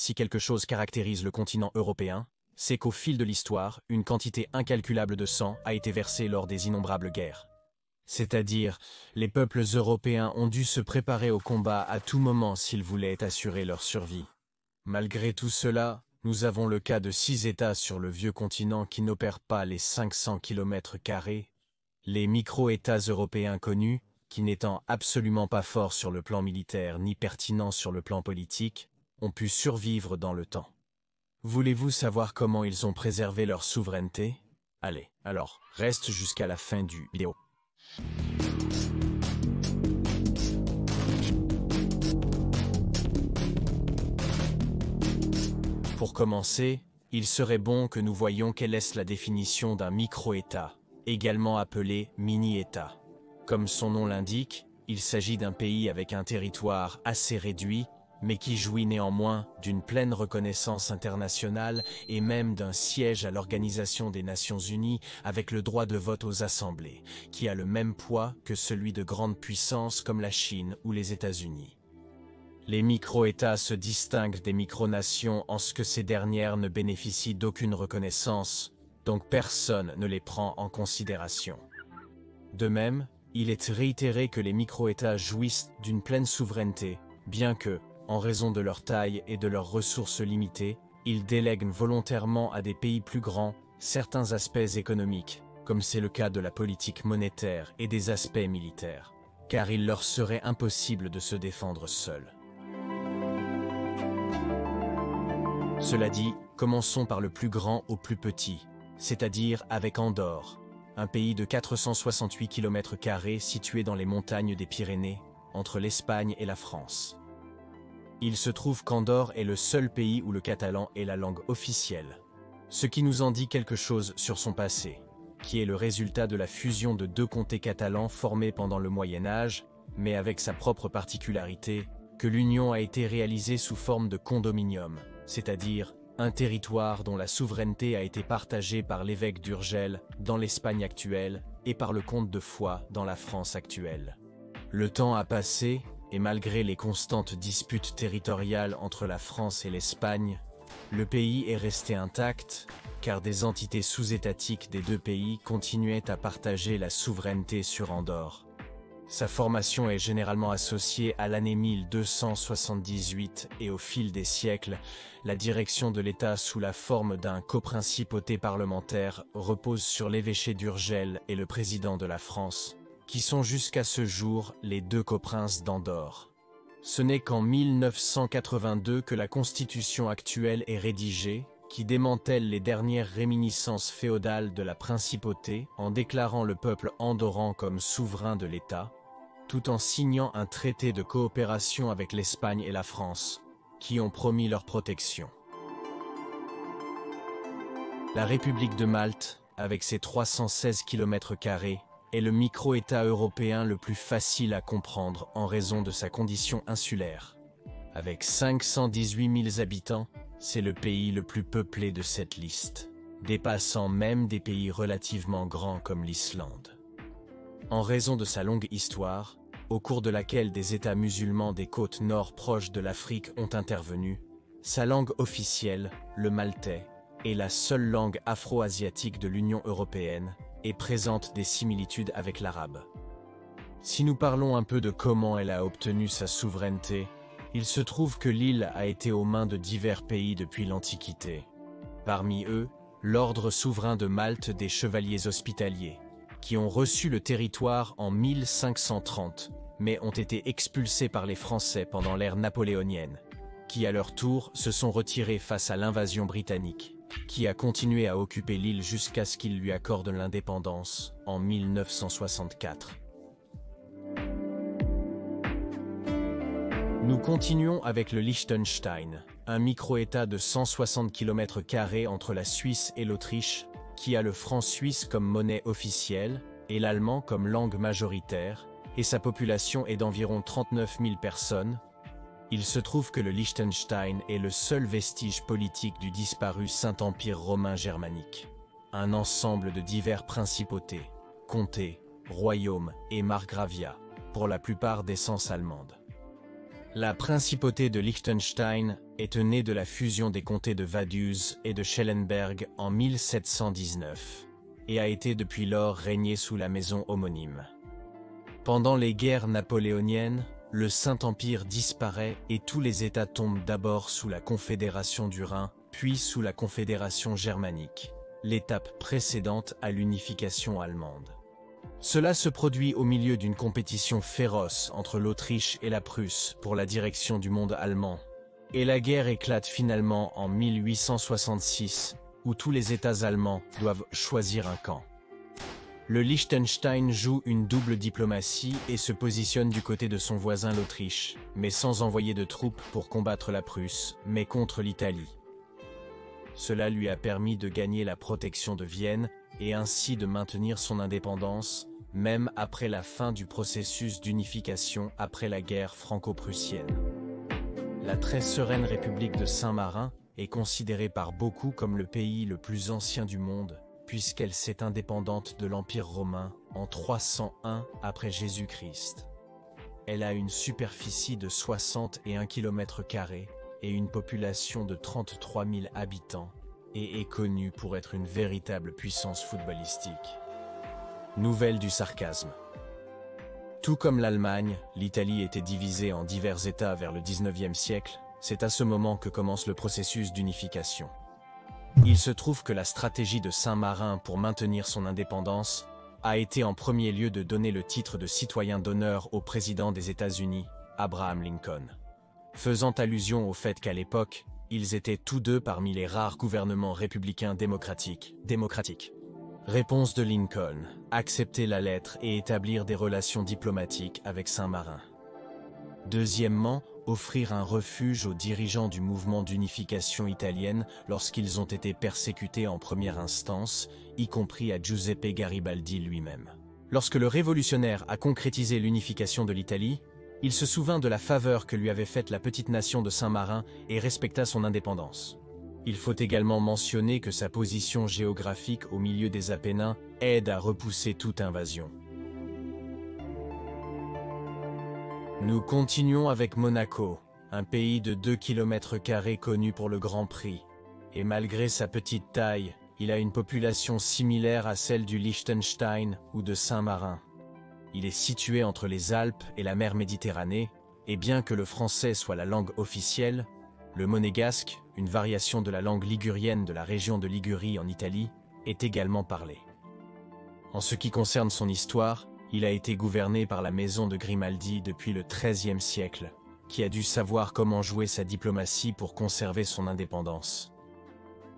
si quelque chose caractérise le continent européen, c'est qu'au fil de l'histoire, une quantité incalculable de sang a été versée lors des innombrables guerres. C'est-à-dire, les peuples européens ont dû se préparer au combat à tout moment s'ils voulaient assurer leur survie. Malgré tout cela, nous avons le cas de 6 États sur le vieux continent qui n'opèrent pas les 500 km², les micro-États européens connus, qui n'étant absolument pas forts sur le plan militaire ni pertinents sur le plan politique, ont pu survivre dans le temps. Voulez-vous savoir comment ils ont préservé leur souveraineté? Allez, alors, reste jusqu'à la fin du vidéo. Pour commencer, il serait bon que nous voyions quelle est la définition d'un micro-État, également appelé mini-État. Comme son nom l'indique, il s'agit d'un pays avec un territoire assez réduit, mais qui jouit néanmoins d'une pleine reconnaissance internationale et même d'un siège à l'Organisation des Nations Unies avec le droit de vote aux assemblées, qui a le même poids que celui de grandes puissances comme la Chine ou les États-Unis. Les micro-États se distinguent des micronations en ce que ces dernières ne bénéficient d'aucune reconnaissance, donc personne ne les prend en considération. De même, il est réitéré que les micro-États jouissent d'une pleine souveraineté, bien que, en raison de leur taille et de leurs ressources limitées, ils délèguent volontairement à des pays plus grands certains aspects économiques, comme c'est le cas de la politique monétaire et des aspects militaires, car il leur serait impossible de se défendre seuls. Cela dit, commençons par le plus grand au plus petit, c'est-à-dire avec Andorre, un pays de 468 km² situé dans les montagnes des Pyrénées, entre l'Espagne et la France. Il se trouve qu'Andorre est le seul pays où le catalan est la langue officielle, ce qui nous en dit quelque chose sur son passé, qui est le résultat de la fusion de 2 comtés catalans formés pendant le Moyen-Âge, mais avec sa propre particularité, que l'union a été réalisée sous forme de condominium, c'est-à-dire un territoire dont la souveraineté a été partagée par l'évêque d'Urgell dans l'Espagne actuelle et par le comte de Foix dans la France actuelle. Le temps a passé, et malgré les constantes disputes territoriales entre la France et l'Espagne, le pays est resté intact, car des entités sous-étatiques des 2 pays continuaient à partager la souveraineté sur Andorre. Sa formation est généralement associée à l'année 1278 et au fil des siècles, la direction de l'État sous la forme d'un coprincipauté parlementaire repose sur l'évêché d'Urgell et le président de la France, qui sont jusqu'à ce jour les 2 coprinces d'Andorre. Ce n'est qu'en 1982 que la constitution actuelle est rédigée, qui démantèle les dernières réminiscences féodales de la principauté en déclarant le peuple andorran comme souverain de l'État, tout en signant un traité de coopération avec l'Espagne et la France, qui ont promis leur protection. La République de Malte, avec ses 316 km², est le micro-État européen le plus facile à comprendre en raison de sa condition insulaire. Avec 518 000 habitants, c'est le pays le plus peuplé de cette liste, dépassant même des pays relativement grands comme l'Islande. En raison de sa longue histoire, au cours de laquelle des États musulmans des côtes nord proches de l'Afrique ont intervenu, sa langue officielle, le maltais, est la seule langue afro-asiatique de l'Union européenne et présente des similitudes avec l'arabe. Si nous parlons un peu de comment elle a obtenu sa souveraineté, il se trouve que l'île a été aux mains de divers pays depuis l'Antiquité. Parmi eux, l'ordre souverain de Malte des chevaliers hospitaliers, qui ont reçu le territoire en 1530, mais ont été expulsés par les Français pendant l'ère napoléonienne, qui à leur tour se sont retirés face à l'invasion britannique, qui a continué à occuper l'île jusqu'à ce qu'il lui accorde l'indépendance en 1964. Nous continuons avec le Liechtenstein, un micro-État de 160 km² entre la Suisse et l'Autriche, qui a le franc suisse comme monnaie officielle et l'allemand comme langue majoritaire, et sa population est d'environ 39 000 personnes. Il se trouve que le Liechtenstein est le seul vestige politique du disparu Saint-Empire romain germanique, un ensemble de divers principautés, comtés, royaumes et margraviats, pour la plupart d'essence allemande. La principauté de Liechtenstein est né de la fusion des comtés de Vaduz et de Schellenberg en 1719, et a été depuis lors régné sous la maison homonyme. Pendant les guerres napoléoniennes, le Saint-Empire disparaît et tous les États tombent d'abord sous la Confédération du Rhin, puis sous la Confédération germanique, l'étape précédente à l'unification allemande. Cela se produit au milieu d'une compétition féroce entre l'Autriche et la Prusse pour la direction du monde allemand. Et la guerre éclate finalement en 1866, où tous les États allemands doivent choisir un camp. Le Liechtenstein joue une double diplomatie et se positionne du côté de son voisin l'Autriche, mais sans envoyer de troupes pour combattre la Prusse, mais contre l'Italie. Cela lui a permis de gagner la protection de Vienne et ainsi de maintenir son indépendance, même après la fin du processus d'unification après la guerre franco-prussienne. La très sereine République de Saint-Marin est considérée par beaucoup comme le pays le plus ancien du monde, puisqu'elle s'est indépendante de l'Empire romain en 301 après Jésus-Christ. Elle a une superficie de 61 km² et une population de 33 000 habitants, et est connue pour être une véritable puissance footballistique. Nouvelle du sarcasme. Tout comme l'Allemagne, l'Italie était divisée en divers États vers le XIXe siècle. C'est à ce moment que commence le processus d'unification. Il se trouve que la stratégie de Saint-Marin pour maintenir son indépendance a été en premier lieu de donner le titre de citoyen d'honneur au président des États-Unis, Abraham Lincoln. Faisant allusion au fait qu'à l'époque, ils étaient tous deux parmi les rares gouvernements républicains démocratiques. Réponse de Lincoln: accepter la lettre et établir des relations diplomatiques avec Saint-Marin. Deuxièmement, offrir un refuge aux dirigeants du mouvement d'unification italienne lorsqu'ils ont été persécutés en première instance, y compris à Giuseppe Garibaldi lui-même. Lorsque le révolutionnaire a concrétisé l'unification de l'Italie, il se souvint de la faveur que lui avait faite la petite nation de Saint-Marin et respecta son indépendance. Il faut également mentionner que sa position géographique au milieu des Apennins aide à repousser toute invasion. Nous continuons avec Monaco, un pays de 2 km² connu pour le Grand Prix. Et malgré sa petite taille, il a une population similaire à celle du Liechtenstein ou de Saint-Marin. Il est situé entre les Alpes et la mer Méditerranée, et bien que le français soit la langue officielle, le monégasque, une variation de la langue ligurienne de la région de Ligurie en Italie, est également parlé. En ce qui concerne son histoire, il a été gouverné par la maison de Grimaldi depuis le XIIIe siècle, qui a dû savoir comment jouer sa diplomatie pour conserver son indépendance.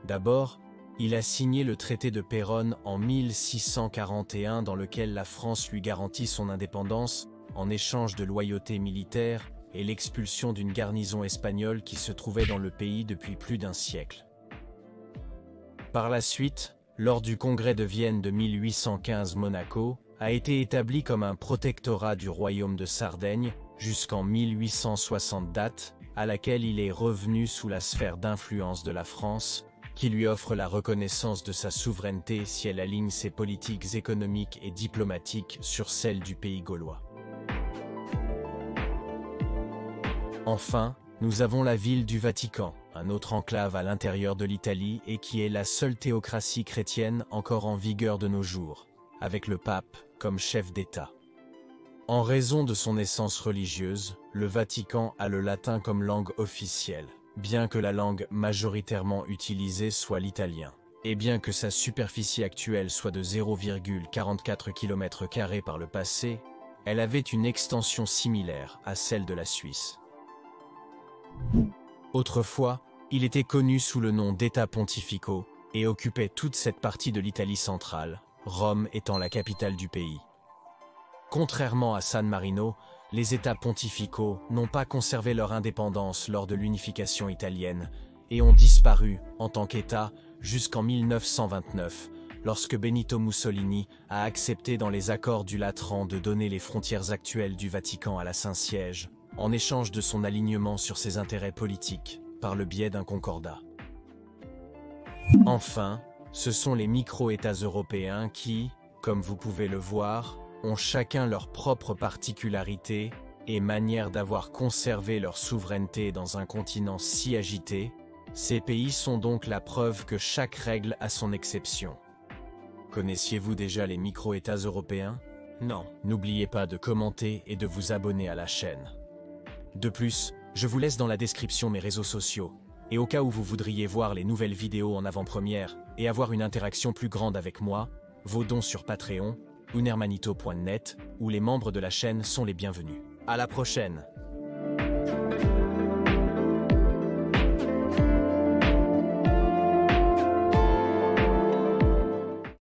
D'abord, il a signé le traité de Péronne en 1641 dans lequel la France lui garantit son indépendance en échange de loyauté militaire et l'expulsion d'une garnison espagnole qui se trouvait dans le pays depuis plus d'un siècle. Par la suite, lors du congrès de Vienne de 1815, Monaco a été établi comme un protectorat du royaume de Sardaigne jusqu'en 1860, date à laquelle il est revenu sous la sphère d'influence de la France, qui lui offre la reconnaissance de sa souveraineté si elle aligne ses politiques économiques et diplomatiques sur celles du pays gaulois. Enfin, nous avons la ville du Vatican, un autre enclave à l'intérieur de l'Italie et qui est la seule théocratie chrétienne encore en vigueur de nos jours, avec le pape comme chef d'État. En raison de son essence religieuse, le Vatican a le latin comme langue officielle, bien que la langue majoritairement utilisée soit l'italien, et bien que sa superficie actuelle soit de 0,44 km² par le passé, elle avait une extension similaire à celle de la Suisse. Autrefois, il était connu sous le nom d'États pontificaux et occupait toute cette partie de l'Italie centrale, Rome étant la capitale du pays. Contrairement à San Marino, les États pontificaux n'ont pas conservé leur indépendance lors de l'unification italienne et ont disparu en tant qu'État jusqu'en 1929, lorsque Benito Mussolini a accepté dans les accords du Latran de donner les frontières actuelles du Vatican à la Saint-Siège, en échange de son alignement sur ses intérêts politiques, par le biais d'un concordat. Enfin, ce sont les micro-États européens qui, comme vous pouvez le voir, ont chacun leurs propres particularités et manière d'avoir conservé leur souveraineté dans un continent si agité, ces pays sont donc la preuve que chaque règle a son exception. Connaissiez-vous déjà les micro-États européens? Non. N'oubliez pas de commenter et de vous abonner à la chaîne. De plus, je vous laisse dans la description mes réseaux sociaux, et au cas où vous voudriez voir les nouvelles vidéos en avant-première et avoir une interaction plus grande avec moi, vos dons sur Patreon, unermanito.net, où les membres de la chaîne sont les bienvenus. À la prochaine!